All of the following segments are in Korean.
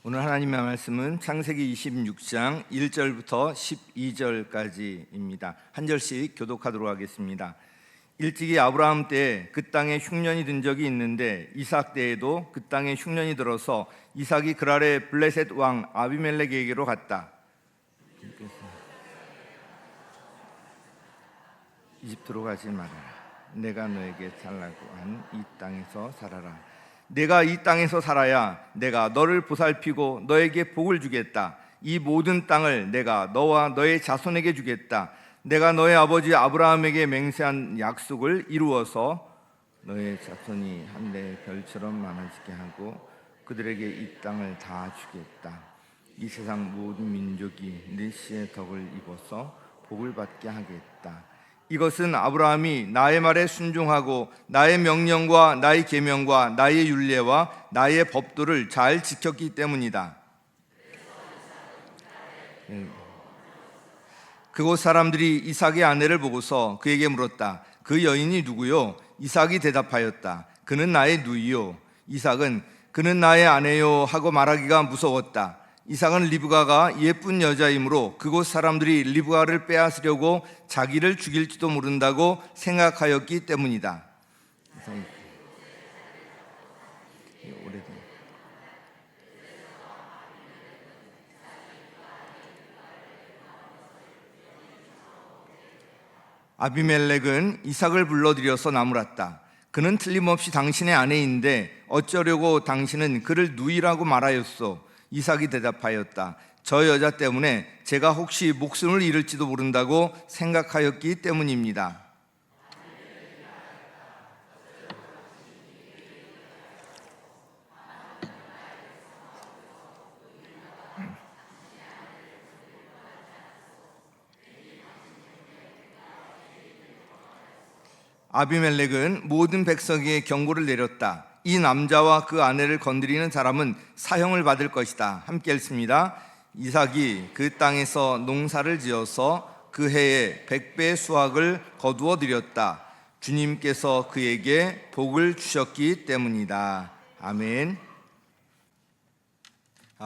오늘 하나님의 말씀은 창세기 26장 1절부터 12절까지입니다. 한 절씩 교독하도록 하겠습니다. 일찍이 아브라함 때 그 땅에 흉년이 든 적이 있는데 이삭 때에도 그 땅에 흉년이 들어서 이삭이 그랄의 블레셋 왕 아비멜렉에게로 갔다. 이집트로 가지 말아라. 내가 너에게 달라고 한 이 땅에서 살아라. 내가 이 땅에서 살아야 내가 너를 보살피고 너에게 복을 주겠다. 이 모든 땅을 내가 너와 너의 자손에게 주겠다. 내가 너의 아버지 아브라함에게 맹세한 약속을 이루어서 너의 자손이 한데 별처럼 많아지게 하고 그들에게 이 땅을 다 주겠다. 이 세상 모든 민족이 네 씨의 덕을 입어서 복을 받게 하겠다. 이것은 아브라함이 나의 말에 순종하고 나의 명령과 나의 계명과 나의 율례와 나의 법도를 잘 지켰기 때문이다. 그곳 사람들이 이삭의 아내를 보고서 그에게 물었다. 그 여인이 누구요? 이삭이 대답하였다. 그는 나의 누이요. 이삭은 그는 나의 아내요 하고 말하기가 무서웠다. 이삭은 리브가가 예쁜 여자이므로 그곳 사람들이 리브가를 빼앗으려고 자기를 죽일지도 모른다고 생각하였기 때문이다. 아비멜렉은 이삭을 불러들여서 나무랐다. 그는 틀림없이 당신의 아내인데 어쩌려고 당신은 그를 누이라고 말하였소? 이삭이 대답하였다. 저 여자 때문에 제가 혹시 목숨을 잃을지도 모른다고 생각하였기 때문입니다. 아비멜렉은 모든 백성에게 경고를 내렸다. 이 남자와 그 아내를 건드리는 사람은 사형을 받을 것이다. 함께 읽습니다. 이삭이 그 땅에서 농사를 지어서 그 해에 100배의 수확을 거두어 드렸다. 주님께서 그에게 복을 주셨기 때문이다. 아멘.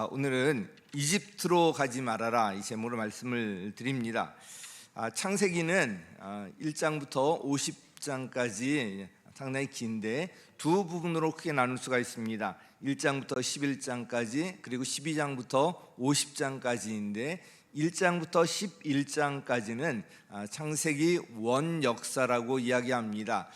오늘은 이집트로 가지 말아라 이 제목으로 말씀을 드립니다. 창세기는 1장부터 50장까지 상당히 긴데 두 부분으로 크게 나눌 수가 있습니다. 1장부터 11장까지 그리고 12장부터 50장까지인데 1장부터 11장까지는 창세기 원 역사라고 이야기합니다.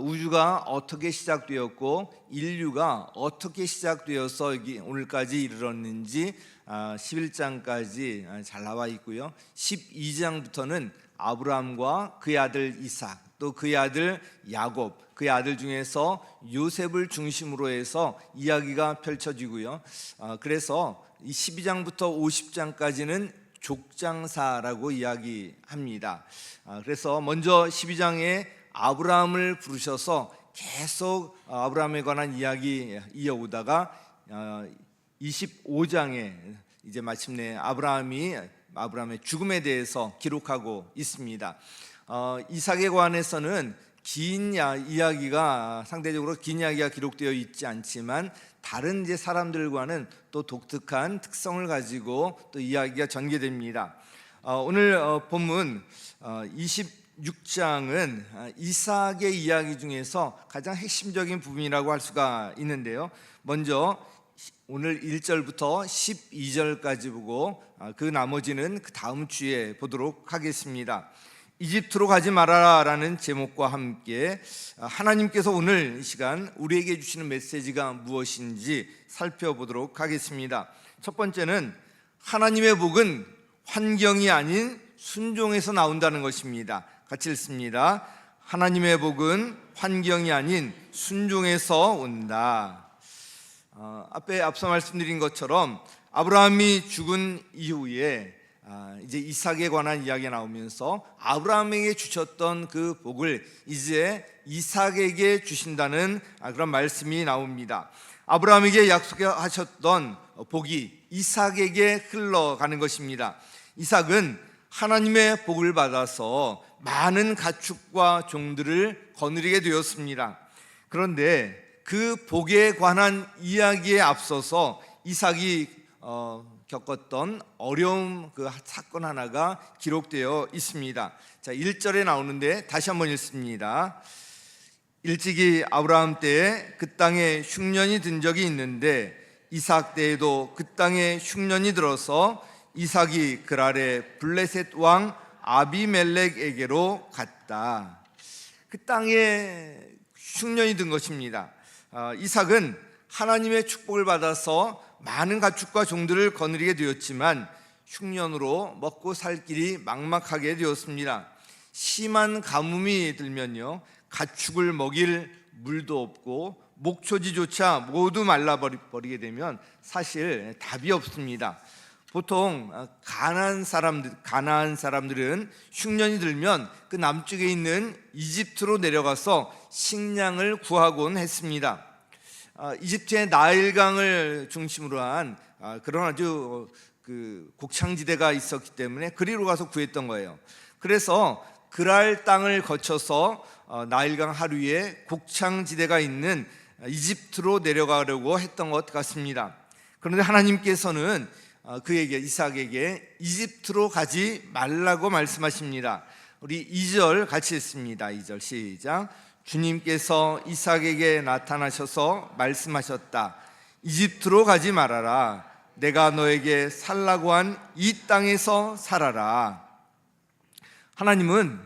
우주가 어떻게 시작되었고 인류가 어떻게 시작되어서 오늘까지 이르렀는지 11장까지 잘 나와 있고요. 12장부터는 아브라함과 그의 아들 이삭 또 그의 아들 야곱, 그의 아들 중에서 요셉을 중심으로 해서 이야기가 펼쳐지고요. 그래서 이 12장부터 50장까지는 족장사라고 이야기합니다. 그래서 먼저 12장에 아브라함을 부르셔서 계속 아브라함에 관한 이야기 이어오다가 25장에 이제 마침내 아브라함의 죽음에 대해서 기록하고 있습니다. 이삭에 관해서는 긴 이야기가 상대적으로 긴 이야기가 기록되어 있지 않지만 다른 이제 사람들과는 또 독특한 특성을 가지고 또 이야기가 전개됩니다. 오늘 본문 26장은 이삭의 이야기 중에서 가장 핵심적인 부분이라고 할 수가 있는데요. 먼저 오늘 1절부터 12절까지 보고 그 나머지는 그 다음 주에 보도록 하겠습니다. 이집트로 가지 말아라 라는 제목과 함께 하나님께서 오늘 이 시간 우리에게 주시는 메시지가 무엇인지 살펴보도록 하겠습니다. 첫 번째는 하나님의 복은 환경이 아닌 순종에서 나온다는 것입니다. 같이 읽습니다. 하나님의 복은 환경이 아닌 순종에서 온다. 앞서 말씀드린 것처럼 아브라함이 죽은 이후에 이제 이삭에 관한 이야기가 나오면서 아브라함에게 주셨던 그 복을 이제 이삭에게 주신다는 그런 말씀이 나옵니다. 아브라함에게 약속하셨던 복이 이삭에게 흘러가는 것입니다. 이삭은 하나님의 복을 받아서 많은 가축과 종들을 거느리게 되었습니다. 그런데 그 복에 관한 이야기에 앞서서 이삭이 겪었던 어려움 그 사건 하나가 기록되어 있습니다. 자, 1절에 나오는데 다시 한번 읽습니다. 일찍이 아브라함 때에 그 땅에 흉년이 든 적이 있는데 이삭 때에도 그 땅에 흉년이 들어서 이삭이 그랄에 블레셋 왕 아비멜렉에게로 갔다. 그 땅에 흉년이 든 것입니다. 이삭은 하나님의 축복을 받아서 많은 가축과 종들을 거느리게 되었지만 흉년으로 먹고 살 길이 막막하게 되었습니다. 심한 가뭄이 들면요, 가축을 먹일 물도 없고 목초지조차 모두 말라버리게 되면 사실 답이 없습니다. 보통 가나안 사람들은 흉년이 들면 그 남쪽에 있는 이집트로 내려가서 식량을 구하곤 했습니다. 이집트의 나일강을 중심으로 한 그런 아주 곡창지대가 있었기 때문에 그리로 가서 구했던 거예요. 그래서 그랄 땅을 거쳐서 나일강 하류에 곡창지대가 있는 이집트로 내려가려고 했던 것 같습니다. 그런데 하나님께서는 이삭에게 이집트로 가지 말라고 말씀하십니다. 우리 2절 같이 읽습니다. 2절 시작. 주님께서 이삭에게 나타나셔서 말씀하셨다. 이집트로 가지 말아라. 내가 너에게 살라고 한 이 땅에서 살아라. 하나님은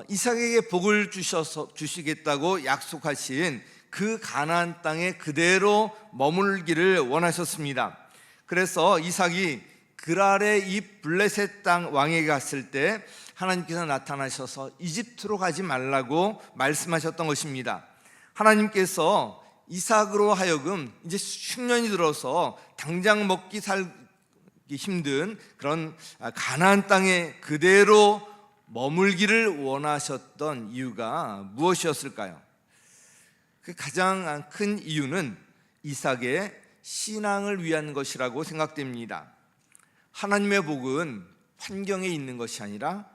이삭에게 복을 주시겠다고 약속하신 그 가나안 땅에 그대로 머물기를 원하셨습니다. 그래서 이삭이 그랄의 이 블레셋 땅 왕에게 갔을 때 하나님께서 나타나셔서 이집트로 가지 말라고 말씀하셨던 것입니다. 하나님께서 이삭으로 하여금 이제 흉년이 들어서 당장 먹기 살기 힘든 그런 가나안 땅에 그대로 머물기를 원하셨던 이유가 무엇이었을까요? 그 가장 큰 이유는 이삭의 신앙을 위한 것이라고 생각됩니다. 하나님의 복은 환경에 있는 것이 아니라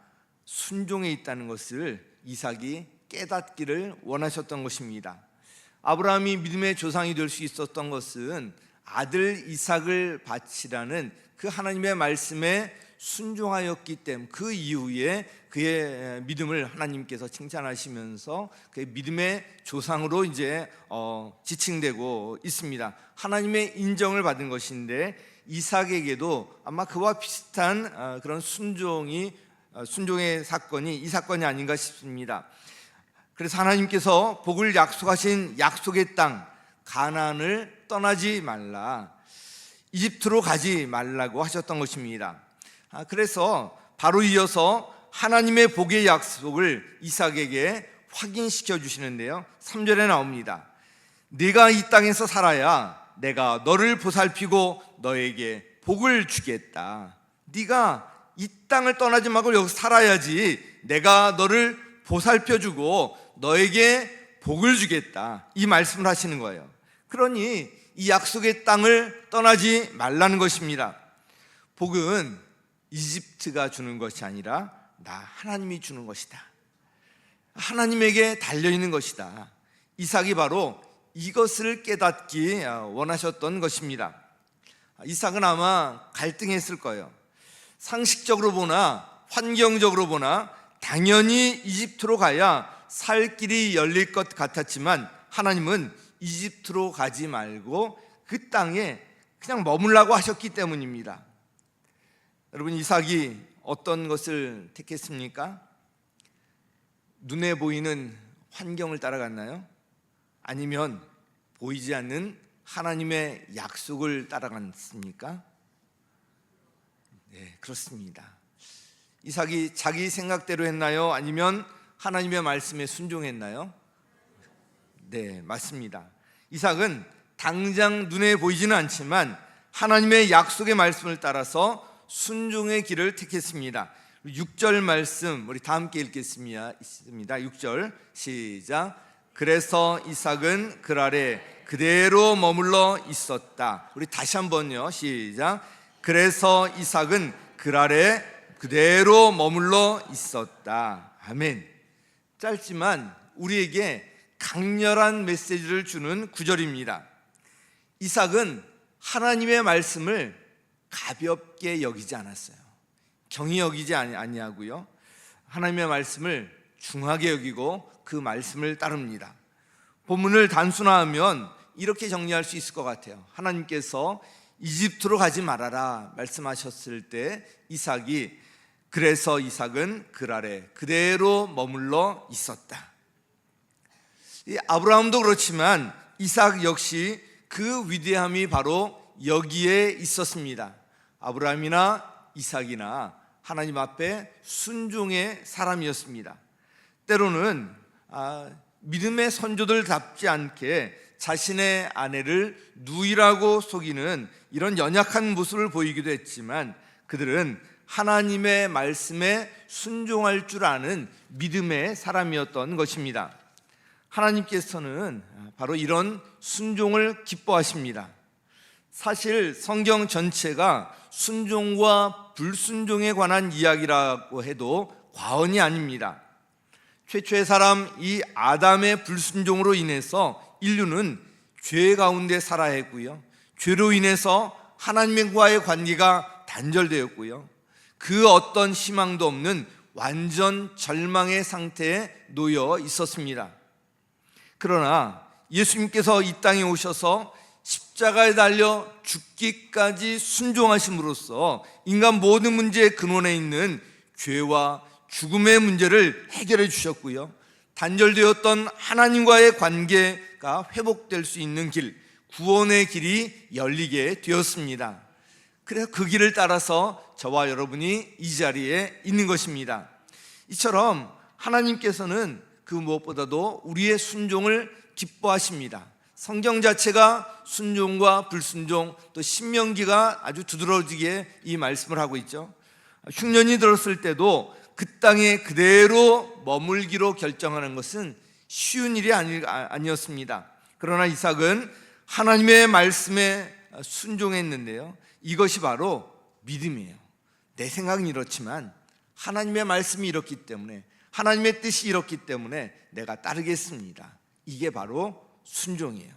순종에 있다는 것을 이삭이 깨닫기를 원하셨던 것입니다. 아브라함이 믿음의 조상이 될 수 있었던 것은 아들 이삭을 바치라는 그 하나님의 말씀에 순종하였기 때문에 그 이후에 그의 믿음을 하나님께서 칭찬하시면서 그의 믿음의 조상으로 이제 지칭되고 있습니다. 하나님의 인정을 받은 것인데 이삭에게도 아마 그와 비슷한 그런 순종의 사건이 이 사건이 아닌가 싶습니다. 그래서 하나님께서 복을 약속하신 약속의 땅 가나안을 떠나지 말라, 이집트로 가지 말라고 하셨던 것입니다. 그래서 바로 이어서 하나님의 복의 약속을 이삭에게 확인시켜 주시는데요, 3절에 나옵니다. 네가 이 땅에서 살아야 내가 너를 보살피고 너에게 복을 주겠다. 네가 이 땅을 떠나지 말고 여기서 살아야지 내가 너를 보살펴주고 너에게 복을 주겠다, 이 말씀을 하시는 거예요. 그러니 이 약속의 땅을 떠나지 말라는 것입니다. 복은 이집트가 주는 것이 아니라 하나님이 주는 것이다. 하나님에게 달려있는 것이다. 이삭이 바로 이것을 깨닫기 원하셨던 것입니다. 이삭은 아마 갈등했을 거예요. 상식적으로 보나 환경적으로 보나 당연히 이집트로 가야 살 길이 열릴 것 같았지만 하나님은 이집트로 가지 말고 그 땅에 그냥 머물라고 하셨기 때문입니다. 여러분, 이삭이 어떤 것을 택했습니까? 눈에 보이는 환경을 따라갔나요? 아니면 보이지 않는 하나님의 약속을 따라갔습니까? 네, 그렇습니다. 이삭이 자기 생각대로 했나요? 아니면 하나님의 말씀에 순종했나요? 네, 맞습니다. 이삭은 당장 눈에 보이지는 않지만 하나님의 약속의 말씀을 따라서 순종의 길을 택했습니다. 6절 말씀 우리 다 함께 읽겠습니다. 6절 시작. 그래서 이삭은 그랄에 그대로 머물러 있었다. 우리 다시 한번요. 시작. 그래서 이삭은 그랄에 그대로 머물러 있었다. 아멘. 짧지만 우리에게 강렬한 메시지를 주는 구절입니다. 이삭은 하나님의 말씀을 가볍게 여기지 않았어요. 경히 여기지 아니하고요, 하나님의 말씀을 중하게 여기고 그 말씀을 따릅니다. 본문을 단순화하면 이렇게 정리할 수 있을 것 같아요. 하나님께서 이집트로 가지 말아라 말씀하셨을 때 그래서 이삭은 그랄에 그대로 머물러 있었다. 이 아브라함도 그렇지만 이삭 역시 그 위대함이 바로 여기에 있었습니다. 아브라함이나 이삭이나 하나님 앞에 순종의 사람이었습니다. 때로는 믿음의 선조들답지 않게 자신의 아내를 누이라고 속이는 이런 연약한 모습을 보이기도 했지만, 그들은 하나님의 말씀에 순종할 줄 아는 믿음의 사람이었던 것입니다. 하나님께서는 바로 이런 순종을 기뻐하십니다. 사실 성경 전체가 순종과 불순종에 관한 이야기라고 해도 과언이 아닙니다. 최초의 사람 이 아담의 불순종으로 인해서 인류는 죄 가운데 살아야 했고요, 죄로 인해서 하나님과의 관계가 단절되었고요, 그 어떤 희망도 없는 완전 절망의 상태에 놓여 있었습니다. 그러나 예수님께서 이 땅에 오셔서 십자가에 달려 죽기까지 순종하심으로써 인간 모든 문제의 근원에 있는 죄와 죽음의 문제를 해결해 주셨고요, 단절되었던 하나님과의 관계가 회복될 수 있는 길, 구원의 길이 열리게 되었습니다. 그래서 그 길을 따라서 저와 여러분이 이 자리에 있는 것입니다. 이처럼 하나님께서는 그 무엇보다도 우리의 순종을 기뻐하십니다. 성경 자체가 순종과 불순종, 또 신명기가 아주 두드러지게 이 말씀을 하고 있죠. 흉년이 들었을 때도 그 땅에 그대로 머물기로 결정하는 것은 쉬운 일이 아니었습니다. 그러나 이삭은 하나님의 말씀에 순종했는데요, 이것이 바로 믿음이에요. 내 생각은 이렇지만 하나님의 말씀이 이렇기 때문에, 하나님의 뜻이 이렇기 때문에 내가 따르겠습니다. 이게 바로 순종이에요.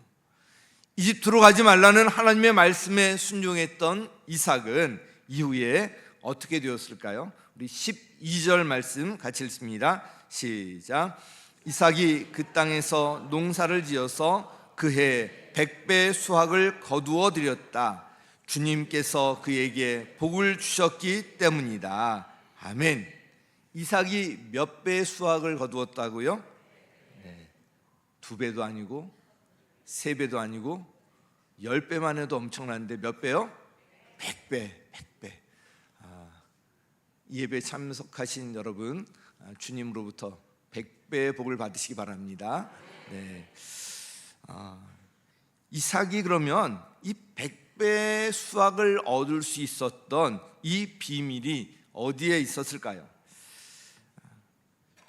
이집트로 가지 말라는 하나님의 말씀에 순종했던 이삭은 이후에 어떻게 되었을까요? 우리 12절 말씀 같이 읽습니다. 시작. 이삭이 그 땅에서 농사를 지어서 그해 100배 수확을 거두어 드렸다. 주님께서 그에게 복을 주셨기 때문이다. 아멘. 이삭이 몇 배의 수확을 거두었다고요? 2배도 아니고 3배도 아니고 10배만 해도 엄청난데 몇 배요? 100배. 이 예배에 참석하신 여러분, 주님으로부터 100배의 복을 받으시기 바랍니다. 네. 이삭이 그러면 이 100배의 수확을 얻을 수 있었던 이 비밀이 어디에 있었을까요?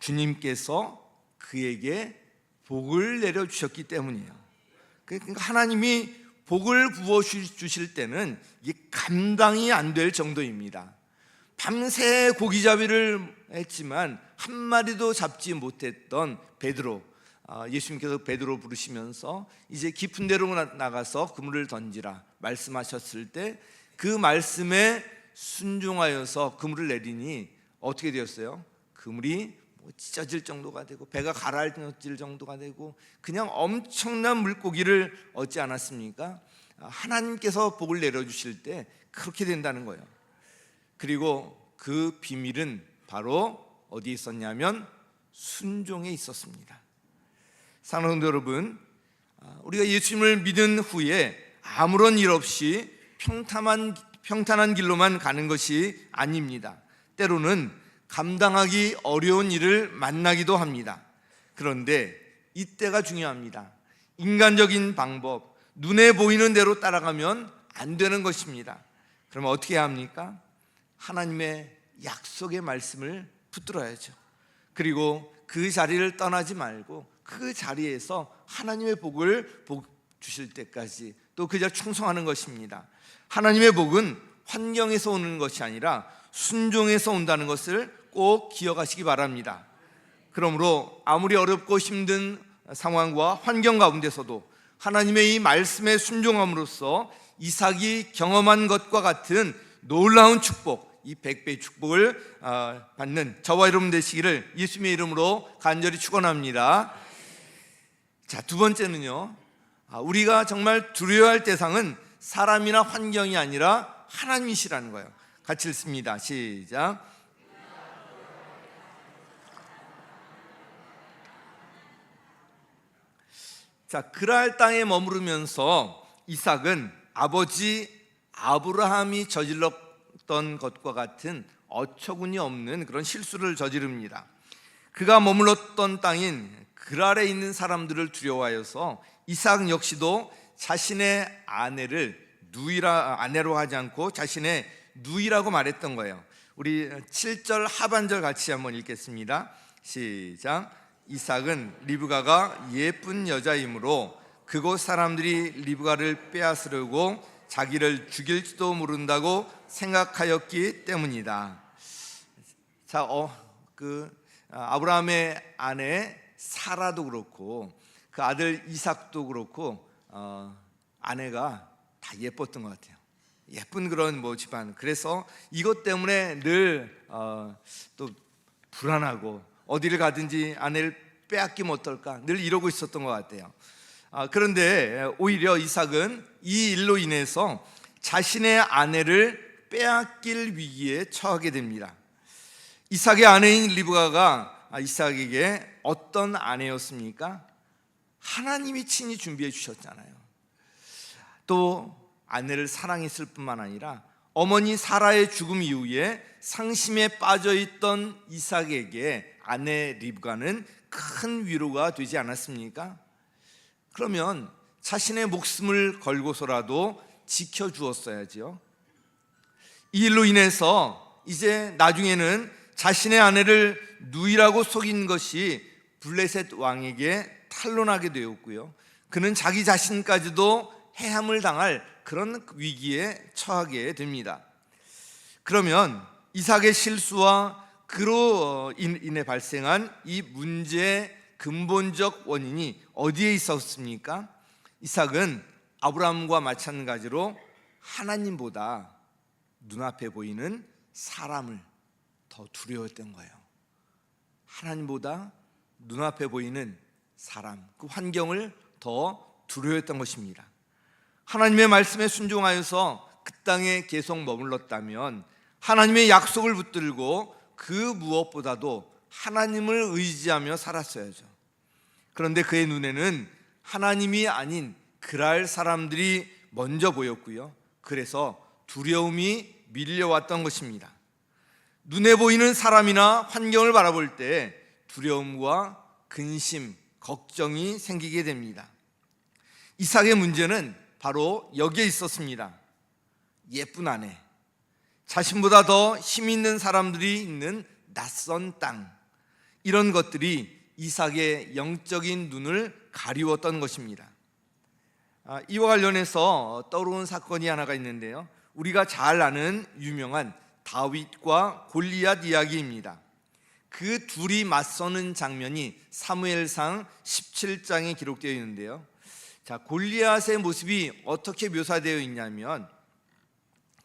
주님께서 그에게 복을 내려주셨기 때문이에요. 그러니까 하나님이 복을 부어주실 때는 이게 감당이 안 될 정도입니다. 밤새 고기잡이를 했지만 한 마리도 잡지 못했던 베드로, 예수님께서 베드로 부르시면서 이제 깊은 데로 나가서 그물을 던지라 말씀하셨을 때 그 말씀에 순종하여서 그물을 내리니 어떻게 되었어요? 그물이 찢어질 정도가 되고 배가 가라앉을 정도가 되고 그냥 엄청난 물고기를 얻지 않았습니까? 하나님께서 복을 내려주실 때 그렇게 된다는 거예요. 그리고 그 비밀은 바로 어디에 있었냐면 순종에 있었습니다. 사랑하는 성도 여러분, 우리가 예수님을 믿은 후에 아무런 일 없이 평탄한 길로만 가는 것이 아닙니다. 때로는 감당하기 어려운 일을 만나기도 합니다. 그런데 이때가 중요합니다. 인간적인 방법, 눈에 보이는 대로 따라가면 안 되는 것입니다. 그러면 어떻게 해야 합니까? 하나님의 약속의 말씀을 붙들어야죠. 그리고 그 자리를 떠나지 말고 그 자리에서 하나님의 복을 주실 때까지 또 그 자리에 충성하는 것입니다. 하나님의 복은 환경에서 오는 것이 아니라 순종에서 온다는 것을 꼭 기억하시기 바랍니다. 그러므로 아무리 어렵고 힘든 상황과 환경 가운데서도 하나님의 이 말씀에 순종함으로써 이삭이 경험한 것과 같은 놀라운 축복, 이 100배의 축복을 받는 저와 여러분 되시기를 예수님의 이름으로 간절히 축원합니다. 자, 두 번째는요, 우리가 정말 두려워할 대상은 사람이나 환경이 아니라 하나님이시라는 거예요. 같이 읽습니다. 시작. 자, 그랄 땅에 머무르면서 이삭은 아버지 아브라함이 저질렀던 것과 같은 어처구니 없는 그런 실수를 저지릅니다. 그가 머물렀던 땅인 그랄에 있는 사람들을 두려워하여서 이삭 역시도 자신의 아내를 아내로 하지 않고 자신의 누이라고 말했던 거예요. 우리 7절 하반절 같이 한번 읽겠습니다. 시작. 이삭은 리브가가 예쁜 여자이므로 그곳 사람들이 리브가를 빼앗으려고 자기를 죽일지도 모른다고 생각하였기 때문이다. 자, 아브라함의 아내 사라도 그렇고 그 아들 이삭도 그렇고 아내가 다 예뻤던 것 같아요. 예쁜 그런 집안. 그래서 이것 때문에 늘 또 불안하고 어디를 가든지 아내를 빼앗기면 어떨까 늘 이러고 있었던 것 같아요. 그런데 오히려 이삭은 이 일로 인해서 자신의 아내를 빼앗길 위기에 처하게 됩니다. 이삭의 아내인 리브가가 이삭에게 어떤 아내였습니까? 하나님이 친히 준비해 주셨잖아요. 또 아내를 사랑했을 뿐만 아니라 어머니 사라의 죽음 이후에 상심에 빠져있던 이삭에게 아내 리브가는 큰 위로가 되지 않았습니까? 그러면 자신의 목숨을 걸고서라도 지켜주었어야지요. 이 일로 인해서 이제 나중에는 자신의 아내를 누이라고 속인 것이 블레셋 왕에게 탄로나게 되었고요, 그는 자기 자신까지도 해함을 당할 그런 위기에 처하게 됩니다. 그러면 이삭의 실수와 그로 인해 발생한 이 문제의 근본적 원인이 어디에 있었습니까? 이삭은 아브라함과 마찬가지로 하나님보다 눈앞에 보이는 사람을 더 두려워했던 거예요. 하나님보다 눈앞에 보이는 사람, 그 환경을 더 두려워했던 것입니다. 하나님의 말씀에 순종하여서 그 땅에 계속 머물렀다면 하나님의 약속을 붙들고 그 무엇보다도 하나님을 의지하며 살았어야죠. 그런데 그의 눈에는 하나님이 아닌 그랄 사람들이 먼저 보였고요, 그래서 두려움이 밀려왔던 것입니다. 눈에 보이는 사람이나 환경을 바라볼 때 두려움과 근심, 걱정이 생기게 됩니다. 이삭의 문제는 바로 여기에 있었습니다. 예쁜 아내, 자신보다 더 힘 있는 사람들이 있는 낯선 땅, 이런 것들이 이삭의 영적인 눈을 가리웠던 것입니다. 이와 관련해서 떠오르는 사건이 하나가 있는데요, 우리가 잘 아는 유명한 다윗과 골리앗 이야기입니다. 그 둘이 맞서는 장면이 사무엘상 17장에 기록되어 있는데요, 자, 골리앗의 모습이 어떻게 묘사되어 있냐면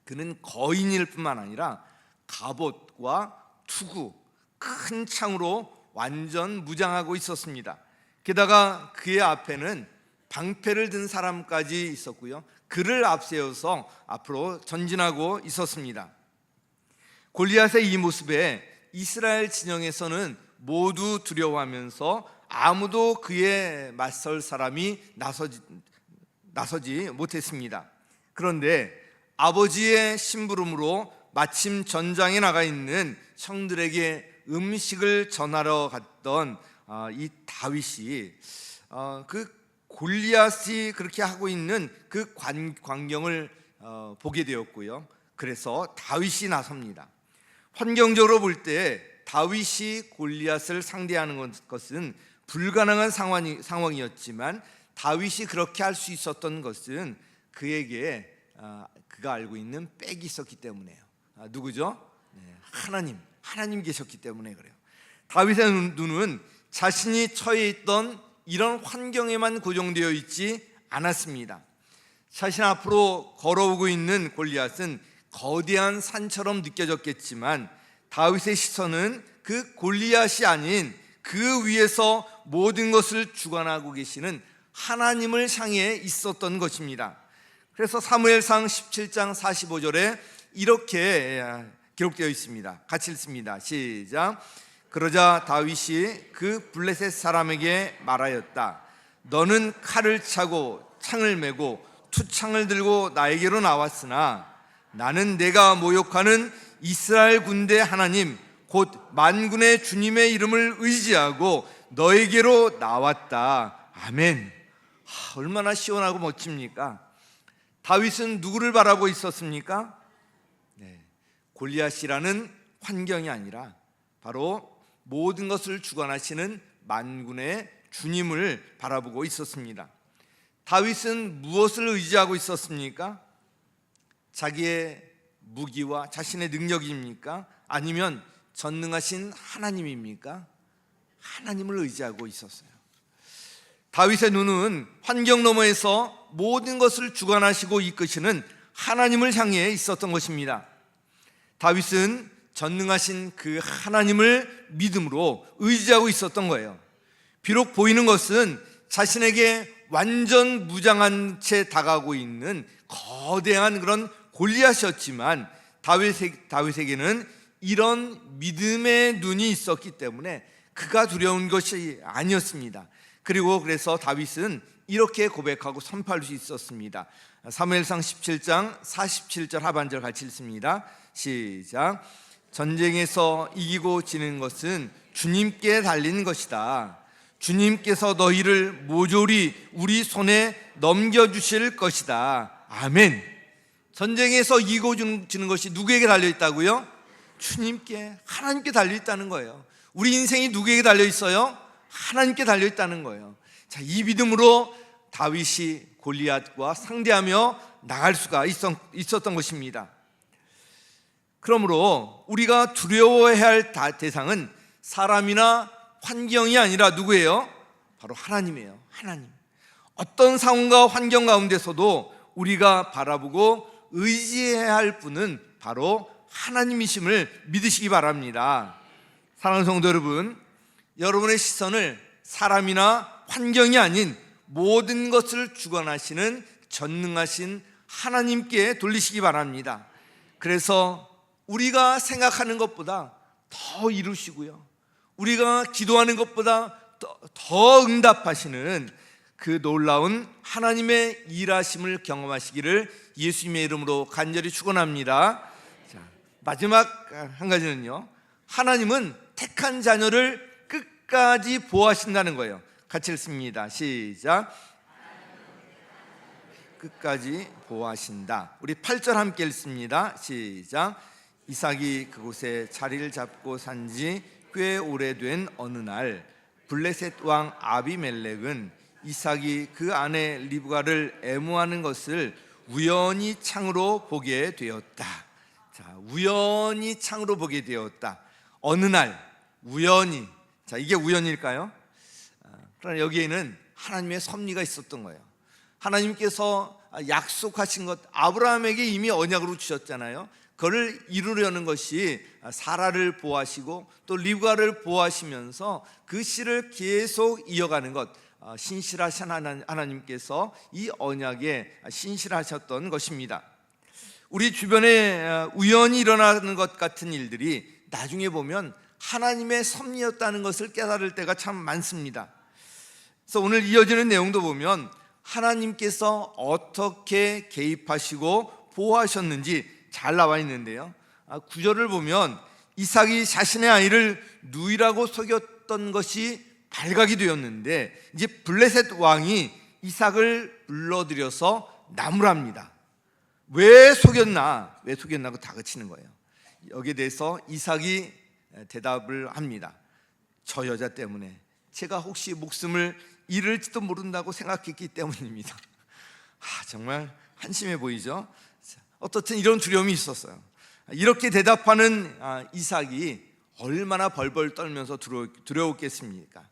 그는 거인일 뿐만 아니라 갑옷과 투구, 큰 창으로 완전 무장하고 있었습니다. 게다가 그의 앞에는 방패를 든 사람까지 있었고요, 그를 앞세워서 앞으로 전진하고 있었습니다. 골리앗의 이 모습에 이스라엘 진영에서는 모두 두려워하면서 아무도 그에 맞설 사람이 나서지 못했습니다. 그런데 아버지의 심부름으로 마침 전장에 나가 있는 형들에게 음식을 전하러 갔던 이 다윗이 그 골리앗이 그렇게 하고 있는 그 광경을 보게 되었고요, 그래서 다윗이 나섭니다. 환경적으로 볼 때 다윗이 골리앗을 상대하는 것은 불가능한 상황이었지만 다윗이 그렇게 할 수 있었던 것은 그에게 그가 알고 있는 백이 있었기 때문에요. 누구죠? 하나님 계셨기 때문에 그래요. 다윗의 눈은 자신이 처해 있던 이런 환경에만 고정되어 있지 않았습니다. 자신 앞으로 걸어오고 있는 골리앗은 거대한 산처럼 느껴졌겠지만 다윗의 시선은 그 골리앗이 아닌 그 위에서 모든 것을 주관하고 계시는 하나님을 향해 있었던 것입니다. 그래서 사무엘상 17장 45절에 이렇게 기록되어 있습니다. 같이 읽습니다. 시작. 그러자 다윗이 그 블레셋 사람에게 말하였다. 너는 칼을 차고 창을 메고 투창을 들고 나에게로 나왔으나 나는 내가 모욕하는 이스라엘 군대 하나님 곧 만군의 주님의 이름을 의지하고 너에게로 나왔다. 아멘. 얼마나 시원하고 멋집니까? 다윗은 누구를 바라고 있었습니까? 골리앗이라는 환경이 아니라 바로 모든 것을 주관하시는 만군의 주님을 바라보고 있었습니다. 다윗은 무엇을 의지하고 있었습니까? 자기의 무기와 자신의 능력입니까? 아니면 전능하신 하나님입니까? 하나님을 의지하고 있었어요. 다윗의 눈은 환경 너머에서 모든 것을 주관하시고 이끄시는 하나님을 향해 있었던 것입니다. 다윗은 전능하신 그 하나님을 믿음으로 의지하고 있었던 거예요. 비록 보이는 것은 자신에게 완전 무장한 채 다가오고 있는 거대한 그런 골리앗이었지만 다윗에게는 이런 믿음의 눈이 있었기 때문에 그가 두려운 것이 아니었습니다. 그리고 그래서 다윗은 이렇게 고백하고 선포할 수 있었습니다. 사무엘상 17장 47절 하반절 같이 읽습니다. 시작. 전쟁에서 이기고 지는 것은 주님께 달린 것이다. 주님께서 너희를 모조리 우리 손에 넘겨주실 것이다. 아멘. 전쟁에서 이기고 지는 것이 누구에게 달려있다고요? 주님께, 하나님께 달려있다는 거예요. 우리 인생이 누구에게 달려있어요? 하나님께 달려있다는 거예요. 자, 이 믿음으로 다윗이 골리앗과 상대하며 나갈 수가 있었던 것입니다. 그러므로 우리가 두려워해야 할 대상은 사람이나 환경이 아니라 누구예요? 바로 하나님이에요. 하나님. 어떤 상황과 환경 가운데서도 우리가 바라보고 의지해야 할 분은 바로 하나님이심을 믿으시기 바랍니다. 사랑하는 성도 여러분, 여러분의 시선을 사람이나 환경이 아닌 모든 것을 주관하시는 전능하신 하나님께 돌리시기 바랍니다. 그래서 우리가 생각하는 것보다 더 이루시고요, 우리가 기도하는 것보다 더 응답하시는 그 놀라운 하나님의 일하심을 경험하시기를 예수님의 이름으로 간절히 축원합니다. 자, 마지막 한 가지는요, 하나님은 택한 자녀를 끝까지 보호하신다는 거예요. 같이 읽습니다. 시작. 끝까지 보호하신다. 우리 8절 함께 읽습니다. 시작. 이삭이 그곳에 자리를 잡고 산지 꽤 오래된 어느 날 블레셋 왕 아비멜렉은 이삭이 그 아내 리브가를 애무하는 것을 우연히 창으로 보게 되었다. 자, 우연히 창으로 보게 되었다. 어느 날 우연히. 자, 이게 우연일까요? 그러나 여기에는 하나님의 섭리가 있었던 거예요. 하나님께서 약속하신 것, 아브라함에게 이미 언약으로 주셨잖아요. 그를 이루려는 것이 사라를 보호하시고 또 리브가를 보호하시면서 그 씨를 계속 이어가는 것, 신실하신 하나님께서 이 언약에 신실하셨던 것입니다. 우리 주변에 우연히 일어나는 것 같은 일들이 나중에 보면 하나님의 섭리였다는 것을 깨달을 때가 참 많습니다. 그래서 오늘 이어지는 내용도 보면 하나님께서 어떻게 개입하시고 보호하셨는지 잘 나와 있는데요, 9절을 보면 이삭이 자신의 아이를 누이라고 속였던 것이 발각이 되었는데 이제 블레셋 왕이 이삭을 불러들여서 나무랍니다. 왜 속였나고 다그치는 거예요. 여기에 대해서 이삭이 대답을 합니다. 저 여자 때문에 제가 혹시 목숨을 잃을지도 모른다고 생각했기 때문입니다. 정말 한심해 보이죠? 어떻든 이런 두려움이 있었어요. 이렇게 대답하는 이삭이 얼마나 벌벌 떨면서 두려웠겠습니까?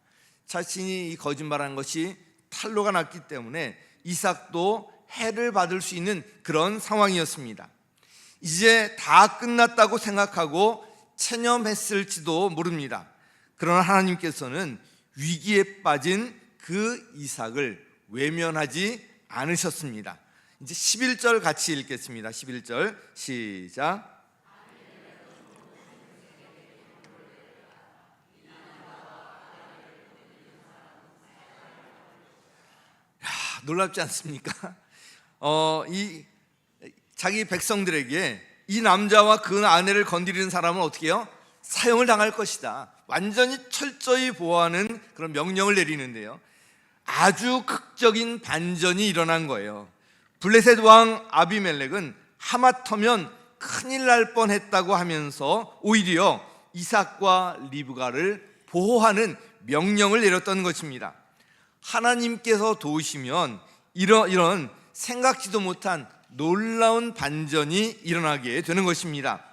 자신이 이 거짓말한 것이 탄로가 났기 때문에 이삭도 해를 받을 수 있는 그런 상황이었습니다. 이제 다 끝났다고 생각하고 체념했을지도 모릅니다. 그러나 하나님께서는 위기에 빠진 그 이삭을 외면하지 않으셨습니다. 이제 11절 같이 읽겠습니다. 11절 시작. 놀랍지 않습니까? 이 자기 백성들에게 이 남자와 그 아내를 건드리는 사람은 어떻게 해요? 사형을 당할 것이다. 완전히 철저히 보호하는 그런 명령을 내리는데요, 아주 극적인 반전이 일어난 거예요. 블레셋 왕 아비멜렉은 하마터면 큰일 날 뻔했다고 하면서 오히려 이삭과 리브가를 보호하는 명령을 내렸던 것입니다. 하나님께서 도우시면 이런 생각지도 못한 놀라운 반전이 일어나게 되는 것입니다.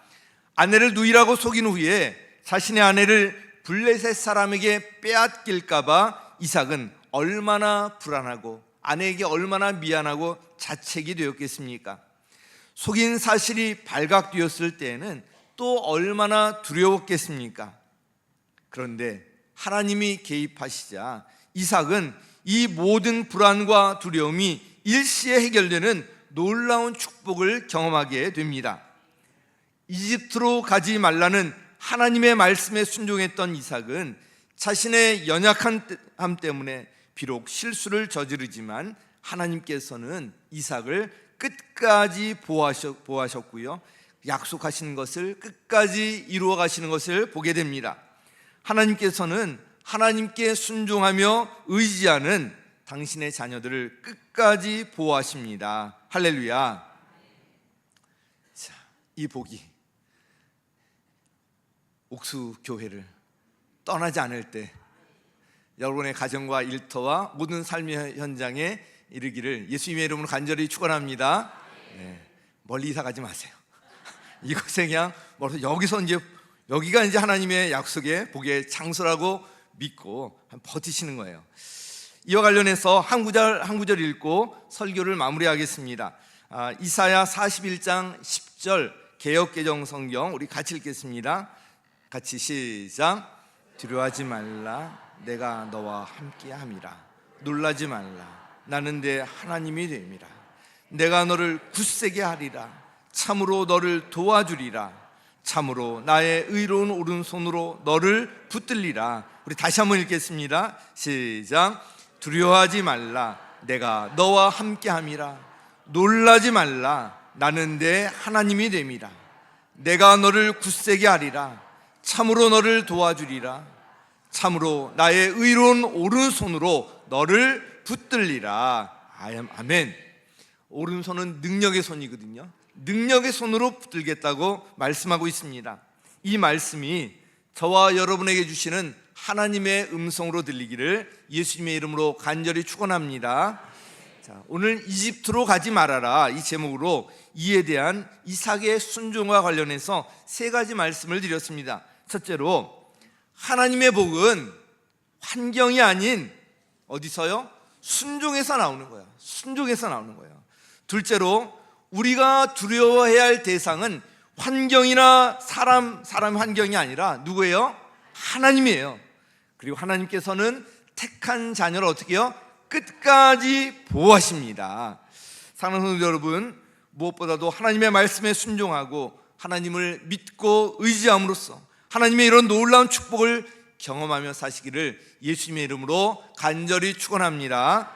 아내를 누이라고 속인 후에 자신의 아내를 블레셋 사람에게 빼앗길까봐 이삭은 얼마나 불안하고 아내에게 얼마나 미안하고 자책이 되었겠습니까? 속인 사실이 발각되었을 때에는 또 얼마나 두려웠겠습니까? 그런데 하나님이 개입하시자 이삭은 이 모든 불안과 두려움이 일시에 해결되는 놀라운 축복을 경험하게 됩니다. 이집트로 가지 말라는 하나님의 말씀에 순종했던 이삭은 자신의 연약함 때문에 비록 실수를 저지르지만 하나님께서는 이삭을 끝까지 보호하셨고요, 약속하신 것을 끝까지 이루어 가시는 것을 보게 됩니다. 하나님께서는 하나님께 순종하며 의지하는 당신의 자녀들을 끝까지 보호하십니다. 할렐루야. 자, 이 복이 옥수교회를 떠나지 않을 때 여러분의 가정과 일터와 모든 삶의 현장에 이르기를 예수님의 이름으로 간절히 축원합니다. 멀리 이사 가지 마세요. 이곳에 그냥 여기서 여기가 이제 하나님의 약속의 복의 장소라고 믿고 버티시는 거예요. 이와 관련해서 한 구절 읽고 설교를 마무리하겠습니다. 이사야 41장 10절 개역개정 성경 우리 같이 읽겠습니다. 같이 시작. 두려워하지 말라, 내가 너와 함께함이라. 놀라지 말라, 나는 내 하나님이 됨이라. 내가 너를 굳세게 하리라. 참으로 너를 도와주리라. 참으로 나의 의로운 오른손으로 너를 붙들리라. 우리 다시 한번 읽겠습니다. 시작. 두려워하지 말라, 내가 너와 함께함이라. 놀라지 말라, 나는 내 하나님이 됨이라. 내가 너를 굳세게 하리라. 참으로 너를 도와주리라. 참으로 나의 의로운 오른손으로 너를 붙들리라. 아멘. 오른손은 능력의 손이거든요. 능력의 손으로 붙들겠다고 말씀하고 있습니다. 이 말씀이 저와 여러분에게 주시는 하나님의 음성으로 들리기를 예수님의 이름으로 간절히 축원합니다. 자, 오늘 이집트로 가지 말아라, 이 제목으로 이에 대한 이삭의 순종과 관련해서 세 가지 말씀을 드렸습니다. 첫째로, 하나님의 복은 환경이 아닌 어디서요? 순종에서 나오는 거예요. 순종에서 나오는 거예요. 둘째로, 우리가 두려워해야 할 대상은 환경이나 사람 환경이 아니라 누구예요? 하나님이에요. 그리고 하나님께서는 택한 자녀를 어떻게 해요? 끝까지 보호하십니다. 사랑하는 성도 여러분, 무엇보다도 하나님의 말씀에 순종하고 하나님을 믿고 의지함으로써 하나님의 이런 놀라운 축복을 경험하며 사시기를 예수님의 이름으로 간절히 축원합니다.